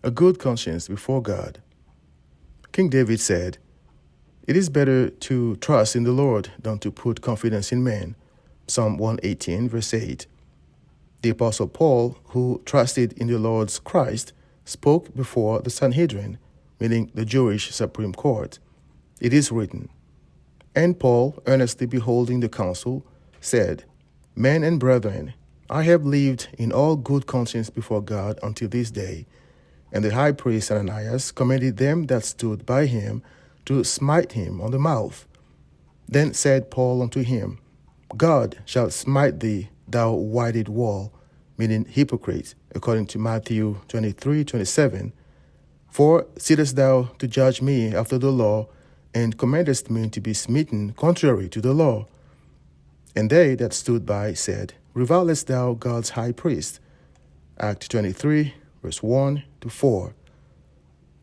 a good conscience before God. King David said, "It is better to trust in the Lord than to put confidence in man." Psalm 118, verse 8. The Apostle Paul, who trusted in the Lord's Christ, spoke before the Sanhedrin, meaning the Jewish Supreme Court. It is written, "And Paul, earnestly beholding the council, said, Men and brethren, I have lived in all good conscience before God until this day. And the high priest Ananias commanded them that stood by him to smite him on the mouth. Then said Paul unto him, God shall smite thee, thou whited wall," meaning hypocrite, according to Matthew 23:27. "For sittest thou to judge me after the law, and commandest me to be smitten contrary to the law?" And they that stood by said, Revilest thou God's high priest? Act 23, verse 1 to 4.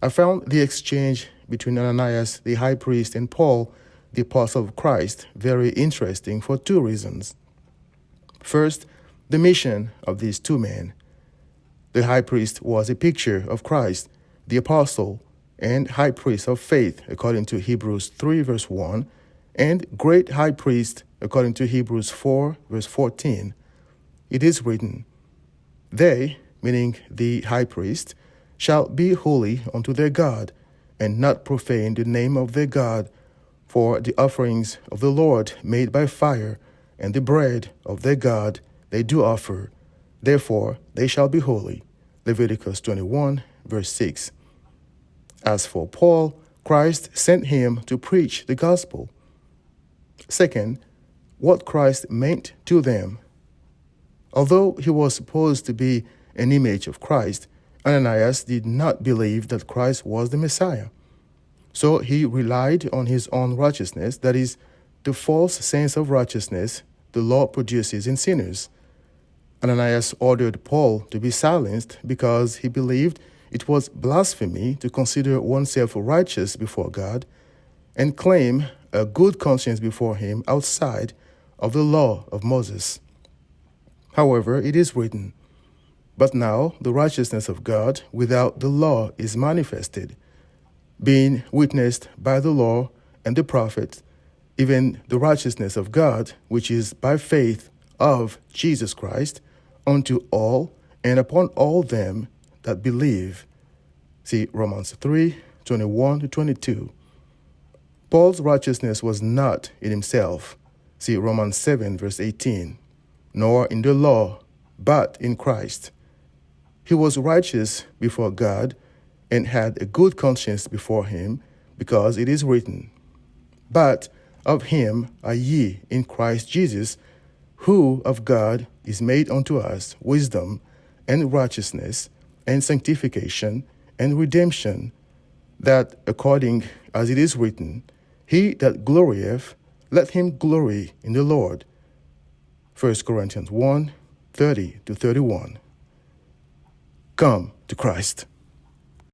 I found the exchange between Ananias, the high priest, and Paul, the apostle of Christ, very interesting for two reasons. First, the mission of these two men. The high priest was a picture of Christ, the apostle and high priest of faith, according to Hebrews 3, verse 1, and great high priest, according to Hebrews 4, verse 14. It is written, They, meaning the high priest, shall be holy unto their God, and not profane the name of their God, for the offerings of the Lord made by fire, and the bread of their God they do offer. Therefore they shall be holy. Leviticus 21, verse 6. As for Paul, Christ sent him to preach the gospel. Second, what Christ meant to them. Although he was supposed to be an image of Christ, Ananias did not believe that Christ was the Messiah. So he relied on his own righteousness, that is, the false sense of righteousness the law produces in sinners. Ananias ordered Paul to be silenced because he believed it was blasphemy to consider oneself righteous before God and claim a good conscience before him outside of the law of Moses. However, it is written, But now the righteousness of God without the law is manifested, being witnessed by the law and the prophets, even the righteousness of God, which is by faith of Jesus Christ, unto all and upon all them that believe. See Romans 3, 21 to 22. Paul's righteousness was not in himself. See Romans 7, verse 18. Nor in the law, but in Christ. He was righteous before God and had a good conscience before him, because it is written, But of him are ye in Christ Jesus, who of God is made unto us wisdom and righteousness and sanctification and redemption, that according as it is written, He that glorieth, let him glory in the Lord. 1 Corinthians 1, 30 to 31. Come to Christ.